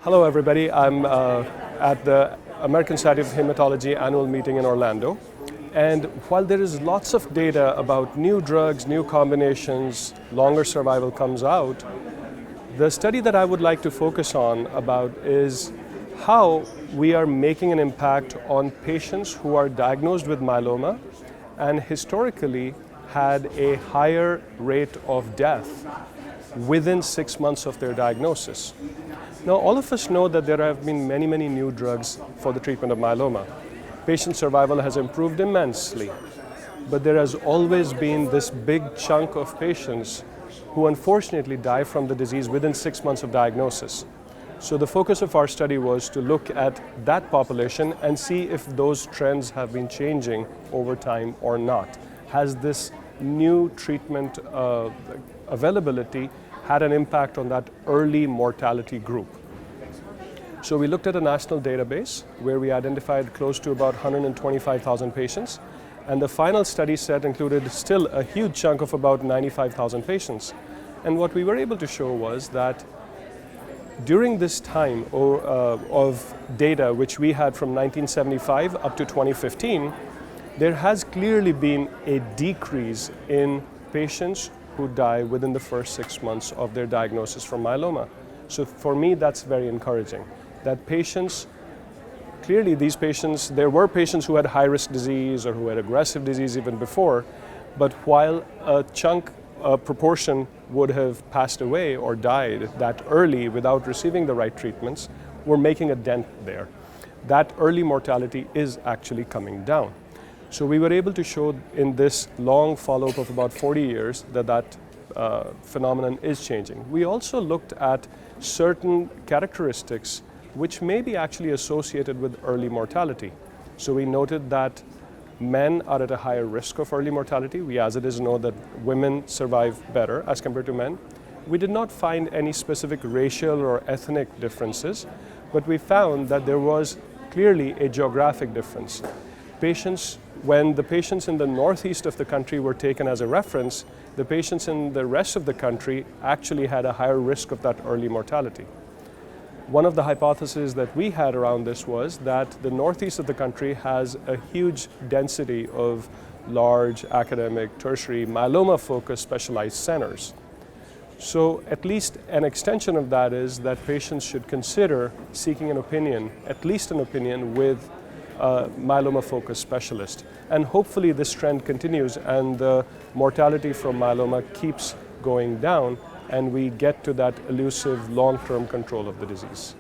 Hello everybody, I'm at the American Society of Hematology annual meeting in Orlando. And while there is lots of data about new drugs, new combinations, longer survival comes out, the study that I would like to focus on about is how we are making an impact on patients who are diagnosed with myeloma and historically had a higher rate of death within 6 months of their diagnosis. Now, all of us know that there have been many new drugs for the treatment of myeloma. Patient survival has improved immensely, but there has always been this big chunk of patients who unfortunately die from the disease within 6 months of diagnosis. So the focus of our study was to look at that population and see if those trends have been changing over time or not. Has this new treatment availability had an impact on that early mortality group? So we looked at a national database where we identified close to about 125,000 patients, and the final study set included still a huge chunk of about 95,000 patients. And what we were able to show was that during this time of data, which we had from 1975 up to 2015, there has clearly been a decrease in patients who die within the first 6 months of their diagnosis from myeloma. So for me, that's very encouraging. That patients, clearly these patients, there were patients who had high-risk disease or who had aggressive disease even before, but while a proportion would have passed away or died that early without receiving the right treatments, we're making a dent there. That early mortality is actually coming down. So we were able to show in this long follow-up of about 40 years that phenomenon is changing. We also looked at certain characteristics which may be actually associated with early mortality. So we noted that men are at a higher risk of early mortality. We as it is know that women survive better as compared to men. We did not find any specific racial or ethnic differences, but we found that there was clearly a geographic difference. When the patients in the northeast of the country were taken as a reference, the patients in the rest of the country actually had a higher risk of that early mortality. One of the hypotheses that we had around this was that the northeast of the country has a huge density of large academic, tertiary, myeloma-focused specialized centers. So at least an extension of that is that patients should consider seeking an opinion, at least an opinion, with a myeloma-focused specialist. And hopefully this trend continues and the mortality from myeloma keeps going down and we get to that elusive long-term control of the disease.